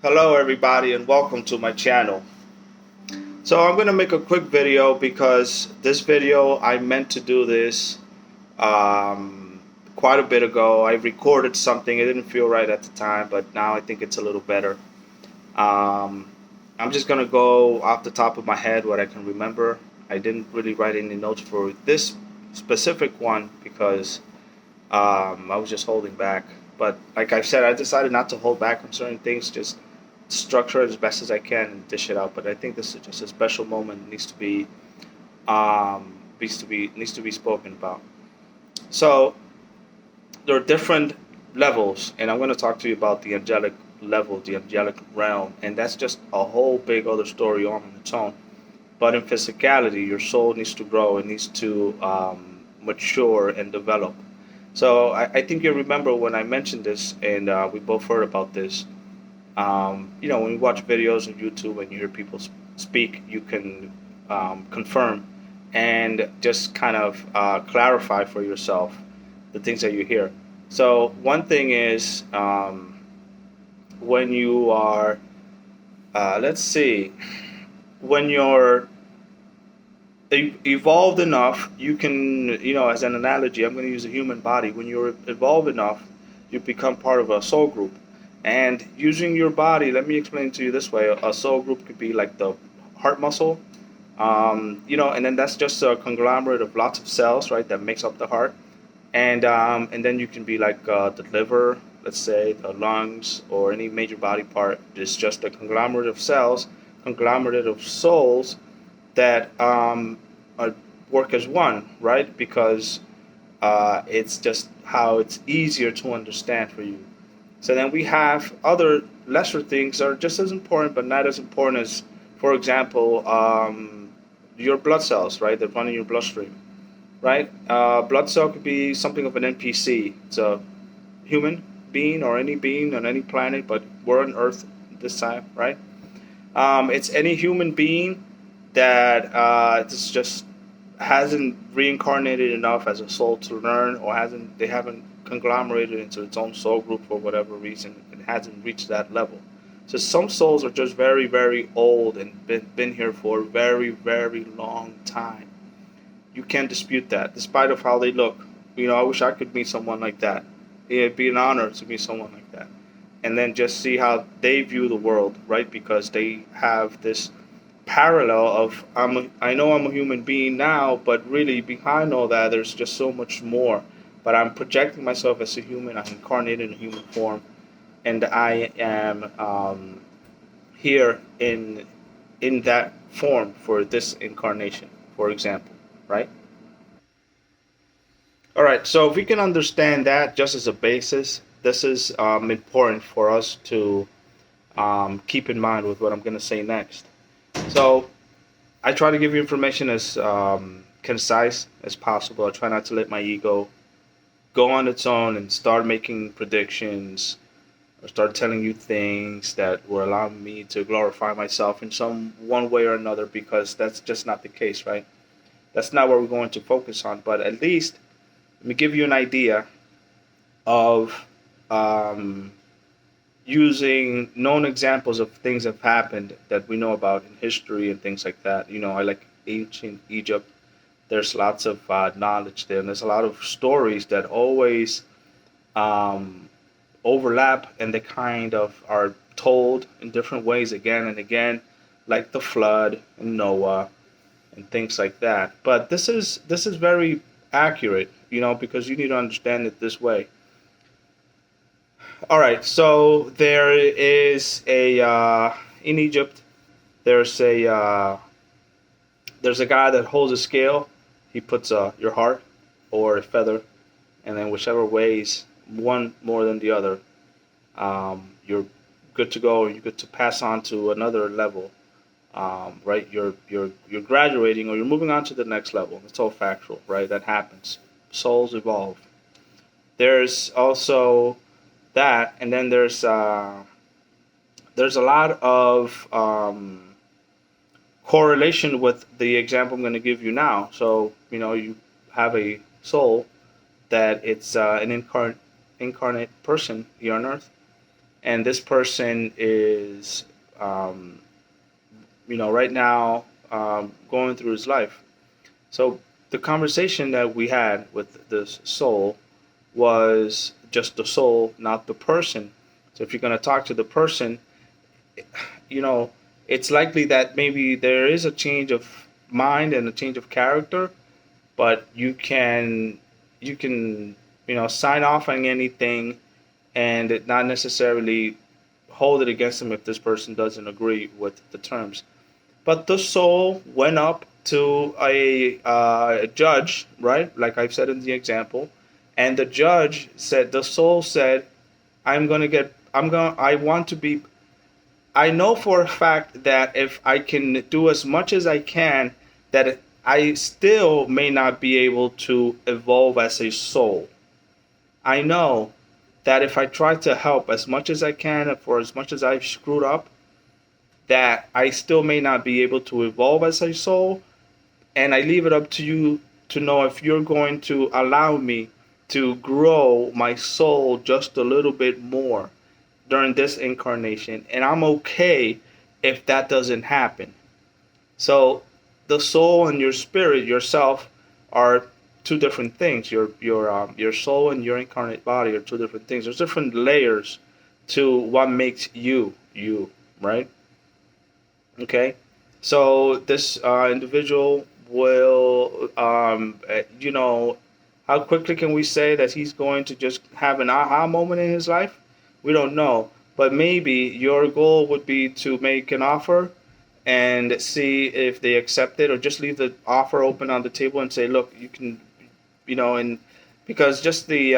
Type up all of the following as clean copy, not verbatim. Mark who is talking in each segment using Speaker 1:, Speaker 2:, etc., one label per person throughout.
Speaker 1: Hello everybody and welcome to my channel. So I'm going to make a quick video because this video I meant to do this quite a bit ago. I recorded something, it didn't feel right at the time, but now I think it's a little better. Um, I'm just going to go off the top of my head what I can remember. I didn't really write any notes for this specific one because I was just holding back. But like I said, I decided not to hold back on certain things, just structure it as best as I can and dish it out. But I think this is just a special moment that needs to be spoken about. So there are different levels, and I'm going to talk to you about the angelic level, the angelic realm, and that's just a whole big other story on its own. But in physicality, your soul needs to grow, it needs to mature and develop. So I think you remember when I mentioned this, and we both heard about this. When you watch videos on YouTube and you hear people speak, you can confirm and just kind of clarify for yourself the things that you hear. So one thing is when you are, let's see, when you're evolved enough, you can, as an analogy, I'm going to use a human body. When you're evolved enough, you become part of a soul group. And using your body, let me explain to you this way: a soul group could be like the heart muscle, and then that's just a conglomerate of lots of cells, right, that makes up the heart. And then you can be like the liver, let's say, the lungs, or any major body part. It's just a conglomerate of cells, conglomerate of souls that work as one, right? Because it's just how it's easier to understand for you. So then we have other lesser things that are just as important, but not as important as, for example, your blood cells, right? That run in your bloodstream, right? Blood cell could be something of an NPC. It's a human being or any being on any planet, but we're on Earth this time, right? It's any human being that just hasn't reincarnated enough as a soul to learn, or they haven't conglomerated into its own soul group for whatever reason. It hasn't reached that level. So some souls are just very, very old and been here for a very, very long time. You can't dispute that, despite of how they look. I wish I could meet someone like that. It'd be an honor to meet someone like that, and then just see how they view the world, right? Because they have this parallel of I know I'm a human being now, but really behind all that, there's just so much more. But I'm projecting myself as a human. I'm incarnated in a human form, and I am here in that form for this incarnation, for example, right? All right. So if we can understand that just as a basis, this is important for us to keep in mind with what I'm going to say next. So I try to give you information as concise as possible. I try not to let my ego go on its own and start making predictions or start telling you things that will allow me to glorify myself in some one way or another, because that's just not the case, right? That's not what we're going to focus on. But at least let me give you an idea of um, using known examples of things that have happened that we know about in history and things like that. I like ancient Egypt. There's lots of knowledge there, and there's a lot of stories that always um, overlap, and they kind of are told in different ways again and again, like the flood and Noah and things like that. But this is very accurate, because you need to understand it this way. All right, so there is a in Egypt. There's a guy that holds a scale. He puts your heart or a feather, and then whichever weighs one more than the other, you're good to go. You're good to pass on to another level. Right? You're graduating, or you're moving on to the next level. It's all factual, right? That happens. Souls evolve. There's also that, and then there's a lot of correlation with the example I'm going to give you now. So you have a soul that it's an incarnate person here on Earth, and this person is, um, right now, going through his life. So the conversation that we had with this soul was just the soul, not the person. So if you're going to talk to the person, you know, it's likely that maybe there is a change of mind and a change of character, but you can sign off on anything and it not necessarily hold it against them if this person doesn't agree with the terms. But the soul went up to a judge, right? Like I've said in the example, and the judge said, the soul said, I want to be, I know for a fact that if I can do as much as I can, that I still may not be able to evolve as a soul. I know that if I try to help as much as I can for as much as I've screwed up, that I still may not be able to evolve as a soul. And I leave it up to you to know if you're going to allow me to grow my soul just a little bit more during this incarnation. And I'm okay if that doesn't happen. So the soul and your spirit, yourself, are two different things. Your soul and your incarnate body are two different things. There's different layers to what makes you you, right? Okay, so this individual will, how quickly can we say that he's going to just have an aha moment in his life? We don't know, but maybe your goal would be to make an offer and see if they accept it, or just leave the offer open on the table and say, look, you can, and because just the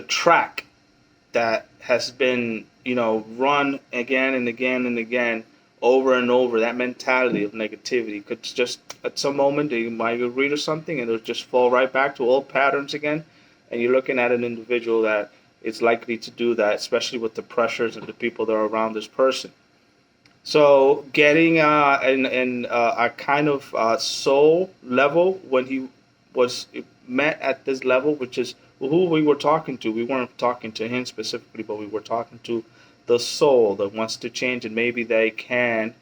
Speaker 1: track that has been, run again and again and again, over and over, that mentality of negativity could just, at some moment, they might agree to something and it'll just fall right back to old patterns again. And you're looking at an individual that is likely to do that, especially with the pressures and the people that are around this person. So getting a kind of soul level, when he was met at this level, which is who we were talking to. We weren't talking to him specifically, but we were talking to the soul that wants to change, and maybe they can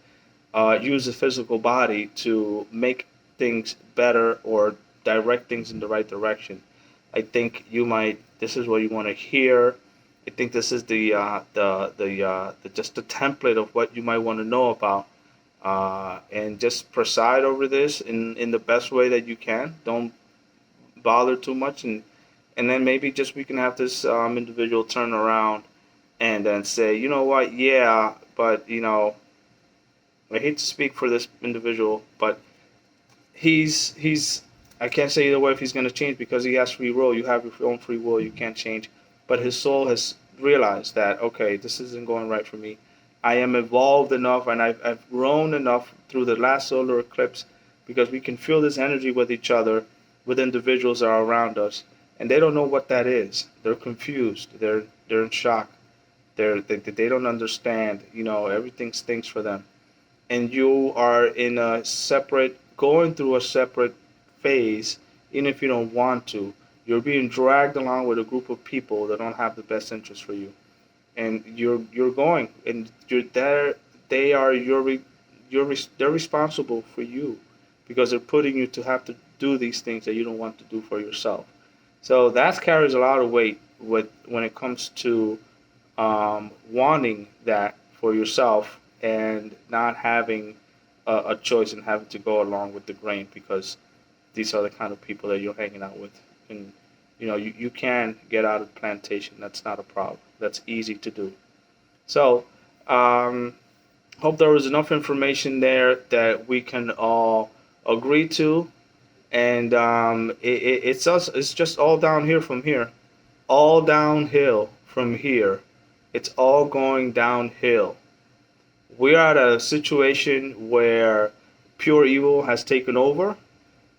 Speaker 1: use the physical body to make things better or direct things in the right direction. I think you might. This is what you want to hear. I think this is the just the template of what you might want to know about, and just preside over this in the best way that you can. Don't bother too much, and then maybe just we can have this individual turn around and then say, you know what, yeah, but I hate to speak for this individual, but he's I can't say either way if he's going to change, because he has free will. You have your own free will. You can't change. But his soul has realized that, okay, this isn't going right for me. I am evolved enough, and I've grown enough through the last solar eclipse, because we can feel this energy with each other, with individuals that are around us, and they don't know what that is. They're confused. They're in shock. They don't understand. Everything stinks for them, and you are in a separate, going through a separate phase, even if you don't want to. You're being dragged along with a group of people that don't have the best interest for you, and you're going, and you're there. They are they're responsible for you, because they're putting you to have to do these things that you don't want to do for yourself. So that carries a lot of weight when it comes to wanting that for yourself and not having a choice and having to go along with the grain, because these are the kind of people that you're hanging out with. And you can get out of the plantation. That's not a problem. That's easy to do. So um, hope there was enough information there that we can all agree to. And it's just all down here from here, all downhill from here. It's all going downhill. We are at a situation where pure evil has taken over,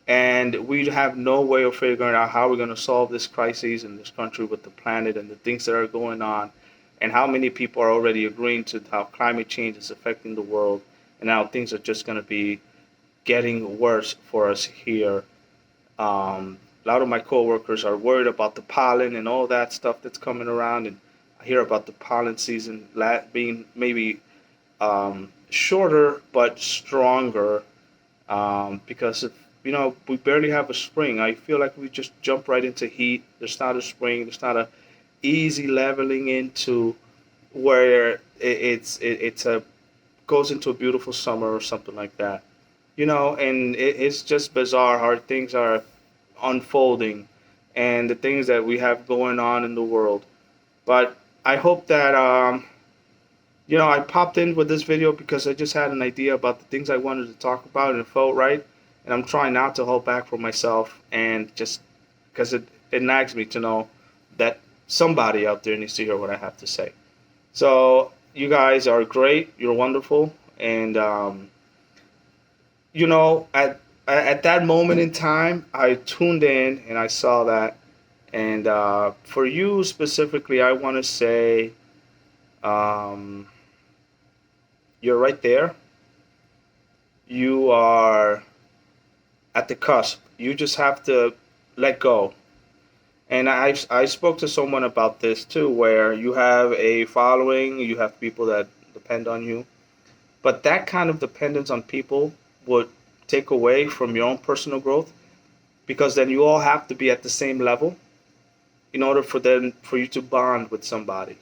Speaker 1: and we have no way of figuring out how we're going to solve this crisis in this country with the planet and the things that are going on, and how many people are already agreeing to how climate change is affecting the world, and how things are just going to be getting worse for us here. a lot of my coworkers are worried about the pollen and all that stuff that's coming around, and I hear about the pollen season being maybe shorter but stronger, because of, we barely have a spring. I feel like we just jump right into heat. There's not a spring. There's not a easy leveling into where it's a goes into a beautiful summer or something like that. And it's just bizarre how things are unfolding and the things that we have going on in the world. But I hope that I popped in with this video because I just had an idea about the things I wanted to talk about and it felt right. And I'm trying not to hold back for myself, and just because it nags me to know that somebody out there needs to hear what I have to say. So you guys are great. You're wonderful. And, at that moment in time, I tuned in and I saw that. And for you specifically, I want to say you're right there. You are at the cusp. You just have to let go. And I spoke to someone about this too, where you have a following, you have people that depend on you. But that kind of dependence on people would take away from your own personal growth, because then you all have to be at the same level in order for you to bond with somebody,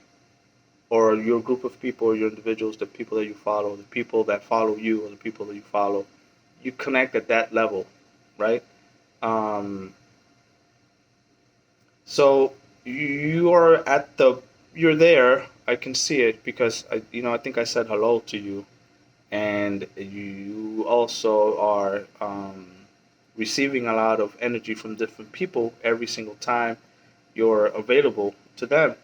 Speaker 1: or your group of people, or your individuals, the people that you follow, the people that follow you, or the people that you follow. You connect at that level, right? So you're there. I can see it because I think I said hello to you, and you also are receiving a lot of energy from different people every single time you're available to them.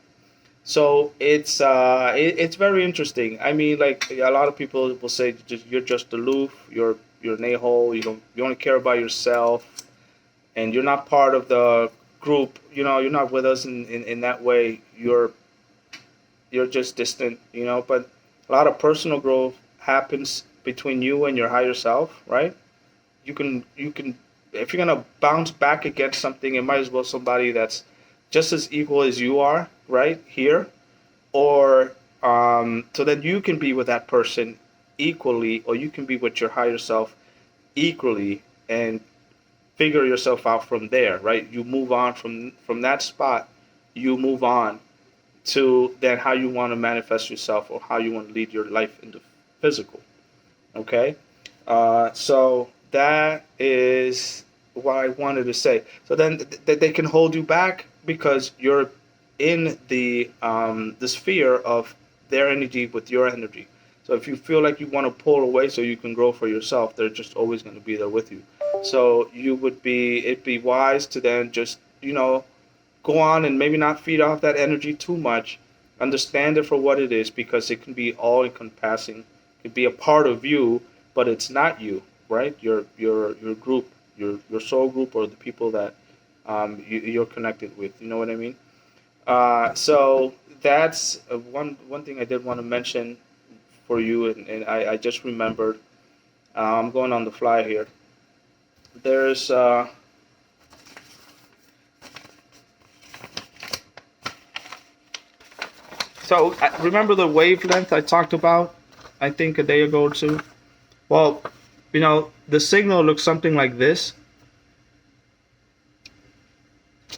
Speaker 1: So it's very interesting. I mean, like a lot of people will say, you're just aloof. You're an a-hole. You only care about yourself, and you're not part of the group. You're not with us in that way. You're just distant. But a lot of personal growth happens between you and your higher self, right? You can if you're gonna bounce back against something, it might as well somebody that's just as equal as you are, right here, or so that you can be with that person equally, or you can be with your higher self equally, and figure yourself out from there, right? You move on from that spot. You move on to then how you want to manifest yourself, or how you want to lead your life in the physical. Okay, so that is what I wanted to say. So then they can hold you back because you're in the sphere of their energy with your energy. So if you feel like you want to pull away so you can grow for yourself, they're just always going to be there with you. So it'd be wise to then just go on and maybe not feed off that energy too much. Understand it for what it is, because it can be all encompassing. It could be a part of you, but it's not you, right? Your group, your soul group, or the people that you're connected with. You know what I mean? So that's one thing I did want to mention for you, and I just remembered. I'm going on the fly here. There's so remember the wavelength I talked about, I think a day ago or two. Well, the signal looks something like this.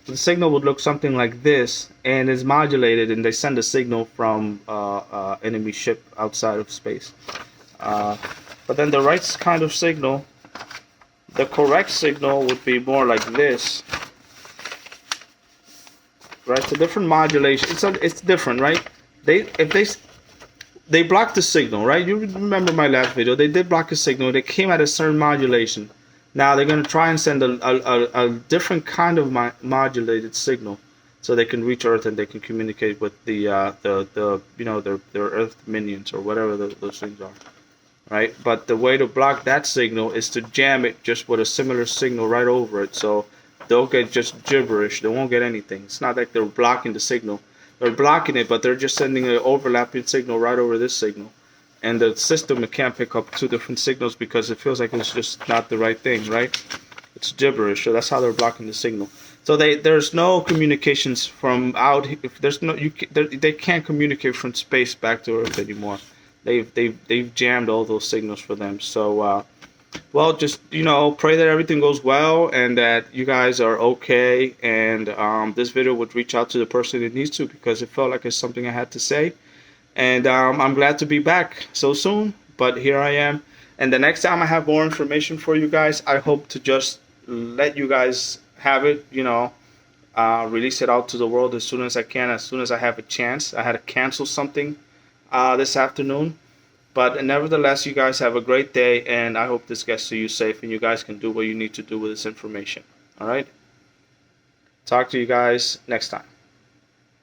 Speaker 1: The signal would look something like this, and is modulated, and they send a signal from enemy ship outside of space. But then the right kind of signal, the correct signal, would be more like this. Right? It's a different modulation. It's different, right? They blocked the signal, right? You remember my last video. They did block a signal. They came at a certain modulation. Now they're going to try and send a different kind of modulated signal, so they can reach Earth and they can communicate with their Earth minions, or whatever those things are, right? But the way to block that signal is to jam it just with a similar signal right over it, so they'll get just gibberish. They won't get anything. It's not like they're blocking the signal. They're blocking it, but they're just sending an overlapping signal right over this signal. And the system can't pick up two different signals because it feels like it's just not the right thing, right? It's gibberish. So that's how they're blocking the signal. So there's no communications from out. If there's no they can't communicate from space back to Earth anymore. They've jammed all those signals for them. So well, just pray that everything goes well and that you guys are okay. And this video would reach out to the person it needs to, because it felt like it's something I had to say. And I'm glad to be back so soon. But here I am. And the next time I have more information for you guys, I hope to just let you guys have it, release it out to the world as soon as I can, as soon as I have a chance. I had to cancel something this afternoon. But nevertheless, you guys have a great day, and I hope this gets to you safe and you guys can do what you need to do with this information. All right? Talk to you guys next time.